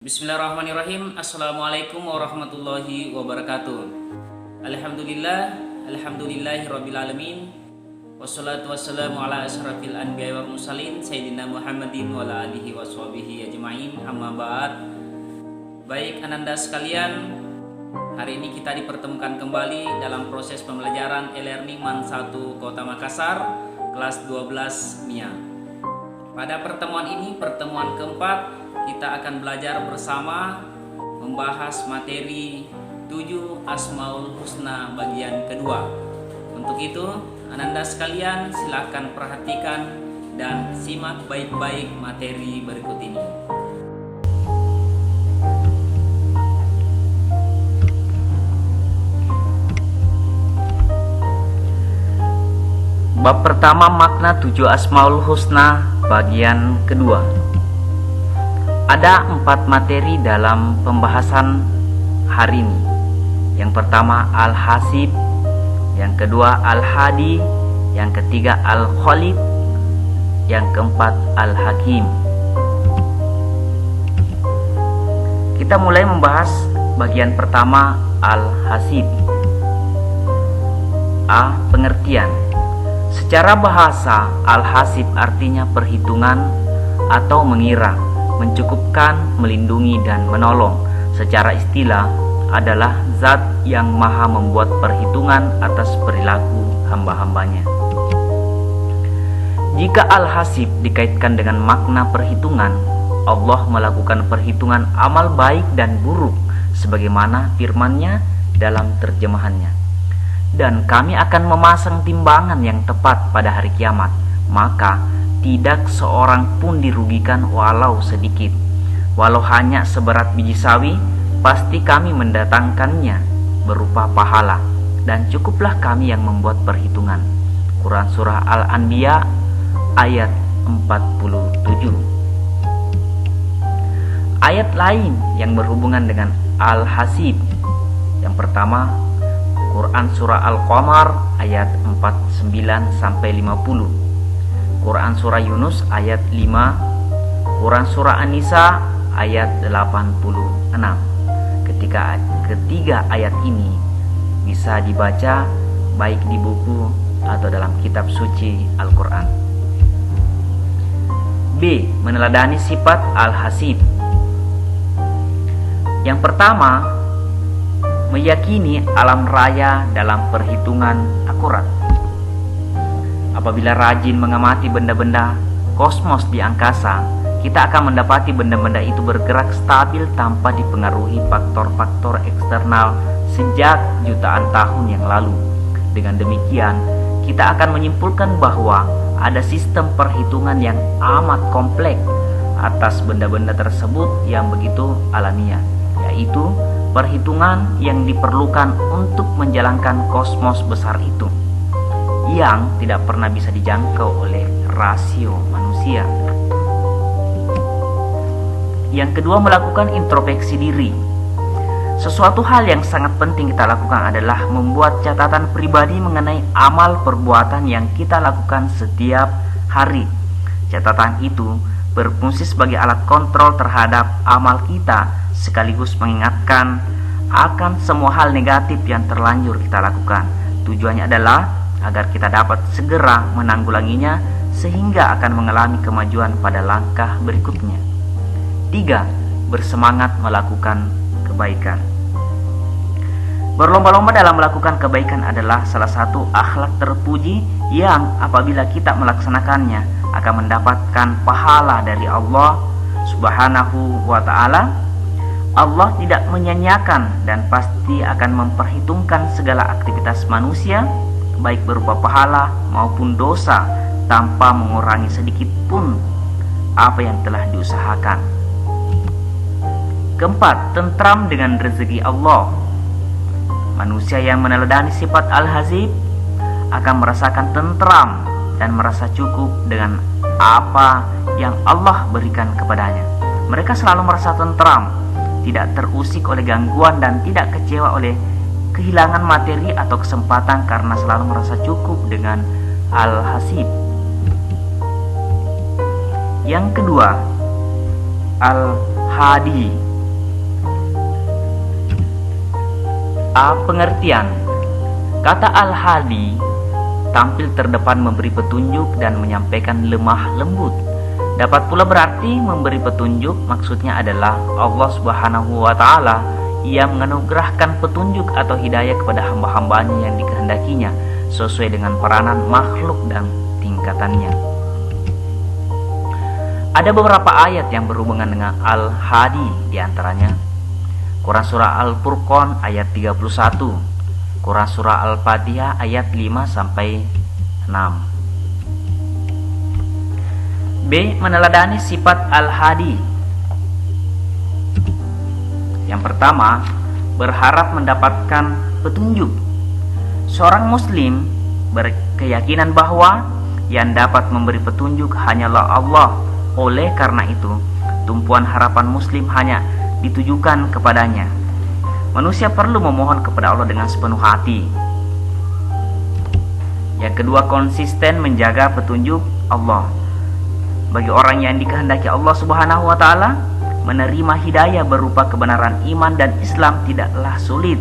Bismillahirrahmanirrahim. Assalamualaikum warahmatullahi wabarakatuh. Alhamdulillahi rabbil alamin. Wassalatu wassalamu ala asyrafil anbiya wal mursalin Sayyidina Muhammadin wa ala alihi washabihi ajma'in. Amma ba'd. Baik ananda sekalian, hari ini kita dipertemukan kembali dalam proses pembelajaran e-learning MAN 1 Kota Makassar kelas 12 MIA. Pada pertemuan ini, pertemuan keempat, kita akan belajar bersama membahas materi 7 Asmaul Husna bagian kedua. Untuk itu, ananda sekalian silakan perhatikan dan simak baik-baik materi berikut ini. Bab pertama, makna 7 Asmaul Husna bagian kedua. Ada 4 materi dalam pembahasan hari ini. Yang pertama Al-Hasib, yang kedua Al-Hadi, yang ketiga Al-Khalid, yang keempat Al-Hakim. Kita mulai membahas bagian pertama, Al-Hasib. A. Pengertian. Secara bahasa, Al-Hasib artinya perhitungan atau mengira, mencukupkan, melindungi, dan menolong. Secara istilah adalah zat yang maha membuat perhitungan atas perilaku hamba-hambanya. Jika Al-Hasib dikaitkan dengan makna perhitungan, Allah melakukan perhitungan amal baik dan buruk sebagaimana firman-Nya dalam terjemahannya. Dan kami akan memasang timbangan yang tepat pada hari kiamat, maka tidak seorang pun dirugikan walau sedikit. Walau hanya seberat biji sawi, pasti kami mendatangkannya berupa pahala, dan cukuplah kami yang membuat perhitungan. Quran Surah Al-Anbiya ayat 47. Ayat lain yang berhubungan dengan Al-Hasib. Yang pertama, Quran Surah Al-Qamar ayat 49-50, Quran Surah Yunus ayat 5, Quran Surah An-Nisa ayat 86. Ketiga ayat ini bisa dibaca baik di buku atau dalam kitab suci Al-Quran. B. Meneladani sifat Al-Hasib. Yang pertama, meyakini alam raya dalam perhitungan akurat. Apabila rajin mengamati benda-benda kosmos di angkasa, kita akan mendapati benda-benda itu bergerak stabil tanpa dipengaruhi faktor-faktor eksternal sejak jutaan tahun yang lalu. Dengan demikian, kita akan menyimpulkan bahwa ada sistem perhitungan yang amat kompleks atas benda-benda tersebut yang begitu alamiah, yaitu perhitungan yang diperlukan untuk menjalankan kosmos besar itu, yang tidak pernah bisa dijangkau oleh rasio manusia. Yang kedua, melakukan introspeksi diri. Sesuatu hal yang sangat penting kita lakukan adalah membuat catatan pribadi mengenai amal perbuatan yang kita lakukan setiap hari. Catatan itu berfungsi sebagai alat kontrol terhadap amal kita, sekaligus mengingatkan akan semua hal negatif yang terlanjur kita lakukan. Tujuannya adalah agar kita dapat segera menanggulanginya sehingga akan mengalami kemajuan pada langkah berikutnya. 3. Bersemangat melakukan kebaikan. Berlomba-lomba dalam melakukan kebaikan adalah salah satu akhlak terpuji yang apabila kita melaksanakannya akan mendapatkan pahala dari Allah Subhanahu wa ta'ala. Allah tidak menyanyiakan dan pasti akan memperhitungkan segala aktivitas manusia, baik berupa pahala maupun dosa, tanpa mengurangi sedikit pun apa yang telah diusahakan. Keempat, tentram dengan rezeki Allah. Manusia yang meneladani sifat Al-Hasib akan merasakan tentram dan merasa cukup dengan apa yang Allah berikan kepadanya. Mereka selalu merasa tentram, tidak terusik oleh gangguan, dan tidak kecewa oleh kehilangan materi atau kesempatan karena selalu merasa cukup dengan Al-Hasib. Yang kedua, Al-Hadi. A. Pengertian. Kata Al-Hadi tampil terdepan memberi petunjuk dan menyampaikan lemah lembut. Dapat pula berarti memberi petunjuk, maksudnya adalah Allah Subhanahu wa Ta'ala yang menganugerahkan petunjuk atau hidayah kepada hamba-hambanya yang dikehendakinya sesuai dengan peranan makhluk dan tingkatannya. Ada beberapa ayat yang berhubungan dengan Al-Hadi, diantaranya Quran Surah Al-Furqan ayat 31, Quran Surah Al-Fatihah ayat 5-6. B. Meneladani sifat Al-Hadi. Yang pertama, berharap mendapatkan petunjuk. Seorang muslim berkeyakinan bahwa yang dapat memberi petunjuk hanyalah Allah. Oleh karena itu, tumpuan harapan muslim hanya ditujukan kepadanya. Manusia perlu memohon kepada Allah dengan sepenuh hati. Yang kedua, konsisten menjaga petunjuk Allah. Bagi orang yang dikehendaki Allah Subhanahu wa Ta'ala, menerima hidayah berupa kebenaran iman dan Islam tidaklah sulit.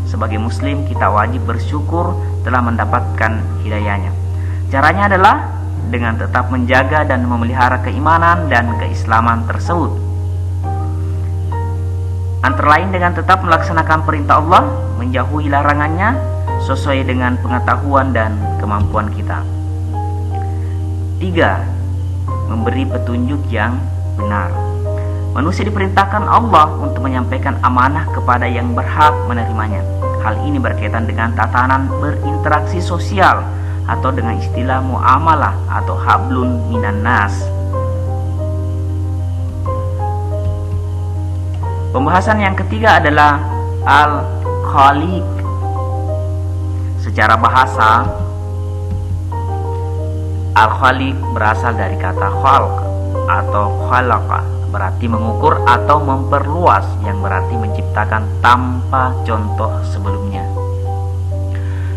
Sebagai muslim, kita wajib bersyukur telah mendapatkan hidayahnya. Caranya adalah dengan tetap menjaga dan memelihara keimanan dan keislaman tersebut. Antara lain dengan tetap melaksanakan perintah Allah, menjauhi larangannya sesuai dengan pengetahuan dan kemampuan kita. 3. Memberi petunjuk yang benar. Manusia diperintahkan Allah untuk menyampaikan amanah kepada yang berhak menerimanya. Hal ini berkaitan dengan tatanan berinteraksi sosial atau dengan istilah muamalah atau hablun minan nas. Pembahasan yang ketiga adalah Al-Khaliq. Secara bahasa, Al-Khaliq berasal dari kata khalq atau khalaqa, berarti mengukur atau memperluas, yang berarti menciptakan tanpa contoh sebelumnya.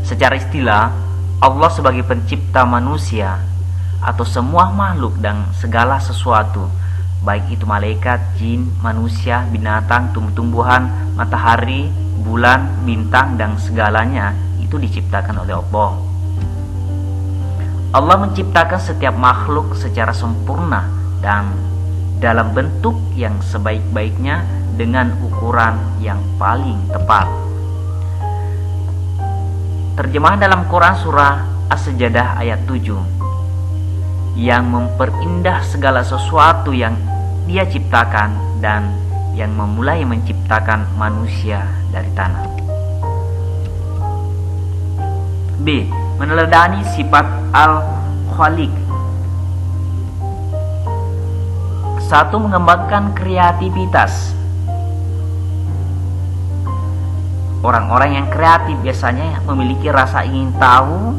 Secara istilah, Allah sebagai pencipta manusia atau semua makhluk dan segala sesuatu, baik itu malaikat, jin, manusia, binatang, tumbuh-tumbuhan, matahari, bulan, bintang, dan segalanya itu diciptakan oleh Allah. Allah menciptakan setiap makhluk secara sempurna dan dalam bentuk yang sebaik-baiknya dengan ukuran yang paling tepat. Terjemahan dalam Quran Surah As-Sajdah ayat 7, yang memperindah segala sesuatu yang Dia ciptakan dan yang memulai menciptakan manusia dari tanah. B. Meneladani sifat Al-Khaliq. 1. Mengembangkan kreativitas. Orang-orang yang kreatif biasanya memiliki rasa ingin tahu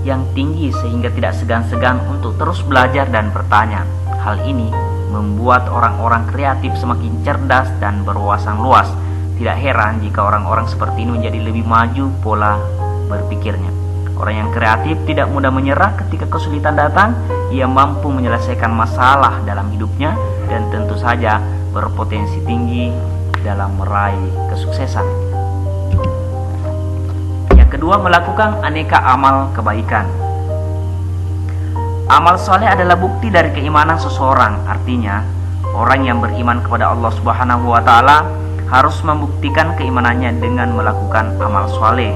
yang tinggi sehingga tidak segan-segan untuk terus belajar dan bertanya. Hal ini membuat orang-orang kreatif semakin cerdas dan berwawasan luas. Tidak heran jika orang-orang seperti ini menjadi lebih maju pola berpikirnya. Orang yang kreatif tidak mudah menyerah ketika kesulitan datang. Ia mampu menyelesaikan masalah dalam hidupnya dan tentu saja berpotensi tinggi dalam meraih kesuksesan. Yang kedua, melakukan aneka amal kebaikan. Amal soleh adalah bukti dari keimanan seseorang. Artinya, orang yang beriman kepada Allah Subhanahu wa Ta'ala harus membuktikan keimanannya dengan melakukan amal soleh.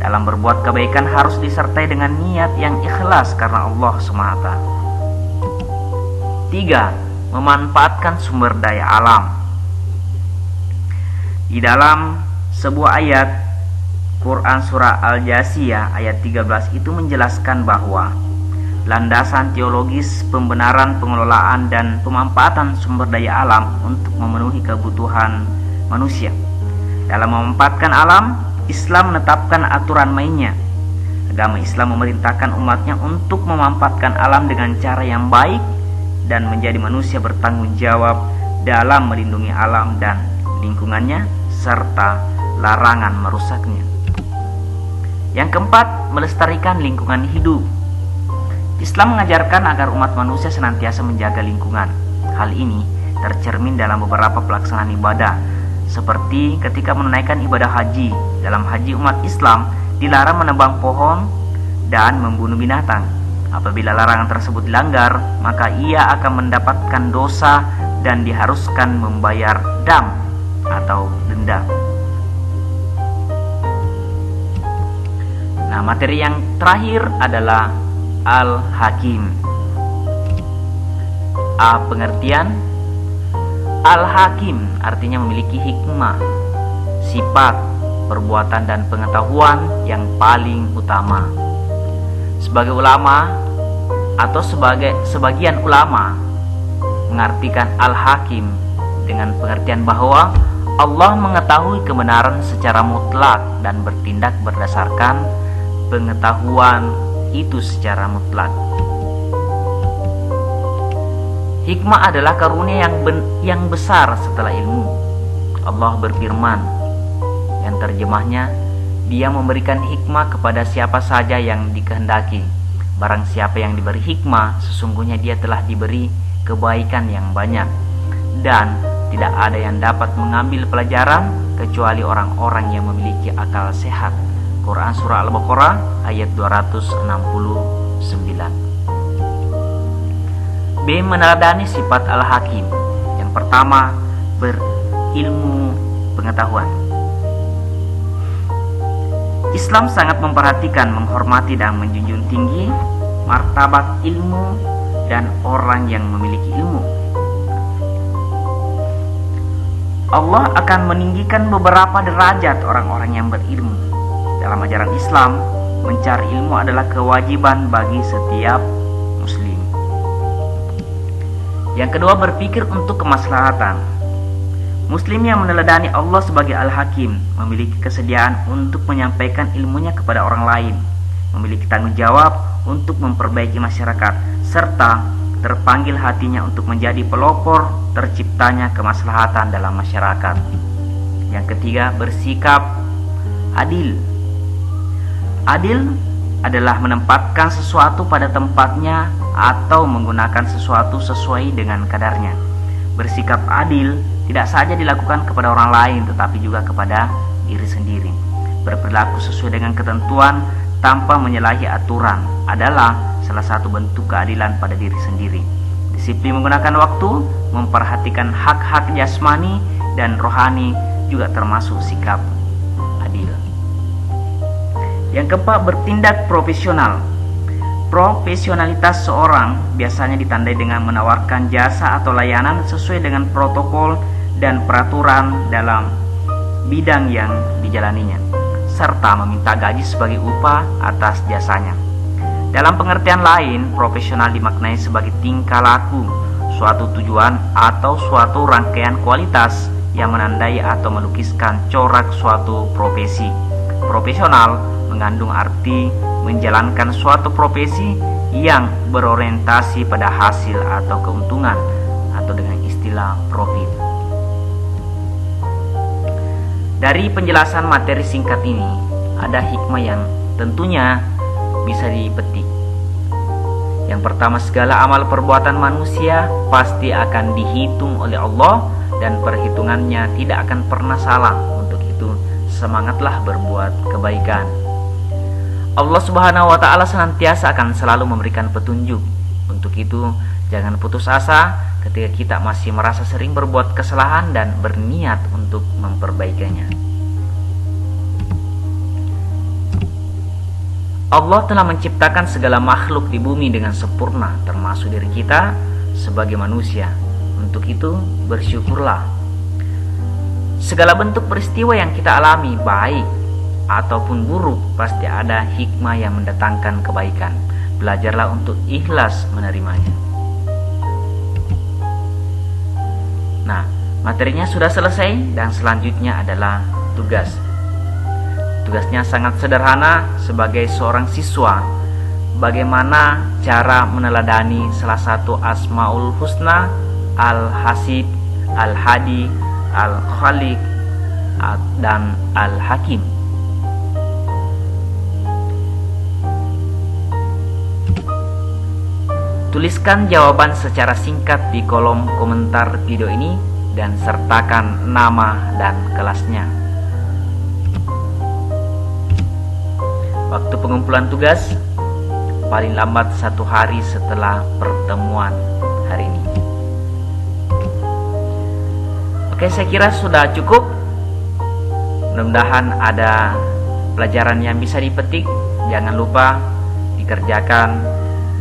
Dalam berbuat kebaikan harus disertai dengan niat yang ikhlas karena Allah semata. 3. Memanfaatkan sumber daya alam. Di dalam sebuah ayat Quran Surah Al-Jasiyah ayat 13 itu menjelaskan bahwa landasan teologis pembenaran pengelolaan dan pemanfaatan sumber daya alam untuk memenuhi kebutuhan manusia. Dalam memanfaatkan alam, Islam menetapkan aturan mainnya. Agama Islam memerintahkan umatnya untuk memanfaatkan alam dengan cara yang baik dan menjadi manusia bertanggung jawab dalam melindungi alam dan lingkungannya serta larangan merusaknya. Yang keempat, melestarikan lingkungan hidup. Islam mengajarkan agar umat manusia senantiasa menjaga lingkungan. Hal ini tercermin dalam beberapa pelaksanaan ibadah. Seperti ketika menunaikan ibadah haji. Dalam haji umat Islam dilarang menebang pohon dan membunuh binatang. Apabila larangan tersebut dilanggar, maka ia akan mendapatkan dosa dan diharuskan membayar dam atau denda. Nah, materi yang terakhir adalah Al-Hakim. A. Pengertian. Al-Hakim artinya memiliki hikmah, sifat, perbuatan dan pengetahuan yang paling utama. Sebagai ulama atau sebagian ulama mengartikan Al-Hakim dengan pengertian bahwa Allah mengetahui kebenaran secara mutlak dan bertindak berdasarkan pengetahuan itu secara mutlak. Hikmah adalah karunia yang besar setelah ilmu. Allah berfirman, yang terjemahnya, Dia memberikan hikmah kepada siapa saja yang dikehendaki. Barang siapa yang diberi hikmah, sesungguhnya dia telah diberi kebaikan yang banyak, dan tidak ada yang dapat mengambil pelajaran kecuali orang-orang yang memiliki akal sehat. Quran Surah Al-Baqarah ayat 269. B. Meneladani sifat Al-Hakim. Yang pertama, berilmu pengetahuan. Islam sangat memperhatikan, menghormati dan menjunjung tinggi martabat ilmu dan orang yang memiliki ilmu. Allah akan meninggikan beberapa derajat orang-orang yang berilmu. Dalam ajaran Islam, mencari ilmu adalah kewajiban bagi setiap muslim. Yang kedua, berpikir untuk kemaslahatan. Muslim yang meneladani Allah sebagai Al-Hakim memiliki kesediaan untuk menyampaikan ilmunya kepada orang lain, memiliki tanggung jawab untuk memperbaiki masyarakat, serta terpanggil hatinya untuk menjadi pelopor terciptanya kemaslahatan dalam masyarakat. Yang ketiga, bersikap adil. Adil adalah menempatkan sesuatu pada tempatnya atau menggunakan sesuatu sesuai dengan kadarnya. Bersikap adil tidak saja dilakukan kepada orang lain, tetapi juga kepada diri sendiri. Berperilaku sesuai dengan ketentuan tanpa menyalahi aturan adalah salah satu bentuk keadilan pada diri sendiri. Disiplin menggunakan waktu, memperhatikan hak-hak jasmani dan rohani juga termasuk sikap adil. Yang keempat, bertindak profesional. Profesionalitas seorang biasanya ditandai dengan menawarkan jasa atau layanan sesuai dengan protokol dan peraturan dalam bidang yang dijalaninya, serta meminta gaji sebagai upah atas jasanya. Dalam pengertian lain, profesional dimaknai sebagai tingkah laku, suatu tujuan atau suatu rangkaian kualitas yang menandai atau melukiskan corak suatu profesi. Profesional mengandung arti menjalankan suatu profesi yang berorientasi pada hasil atau keuntungan, atau dengan istilah profit. Dari penjelasan materi singkat ini, ada hikmah yang tentunya bisa dipetik. Yang pertama, segala amal perbuatan manusia pasti akan dihitung oleh Allah dan perhitungannya tidak akan pernah salah. Untuk itu, semangatlah berbuat kebaikan. Allah Subhanahu wa Ta'ala senantiasa akan selalu memberikan petunjuk. Untuk itu, jangan putus asa ketika kita masih merasa sering berbuat kesalahan dan berniat untuk memperbaikinya. Allah telah menciptakan segala makhluk di bumi dengan sempurna, termasuk diri kita sebagai manusia. Untuk itu, bersyukurlah. Segala bentuk peristiwa yang kita alami, baik ataupun buruk, pasti ada hikmah yang mendatangkan kebaikan. Belajarlah untuk ikhlas menerimanya. Nah, materinya sudah selesai dan selanjutnya adalah tugas. Tugasnya sangat sederhana sebagai seorang siswa. Bagaimana cara meneladani salah satu Asmaul Husna, Al-Hasib, Al-Hadi, Al-Khaliq, dan Al-Hakim. Tuliskan jawaban secara singkat di kolom komentar video ini dan sertakan nama dan kelasnya. Waktu pengumpulan tugas paling lambat 1 hari setelah pertemuan hari ini. Oke, saya kira sudah cukup. Mudah-mudahan ada pelajaran yang bisa dipetik. Jangan lupa dikerjakan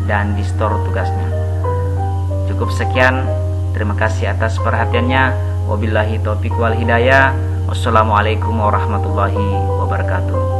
dan di store tugasnya. Cukup sekian. Terima kasih atas perhatiannya. Wabillahi taufiq wal hidayah. Wassalamualaikum warahmatullahi wabarakatuh.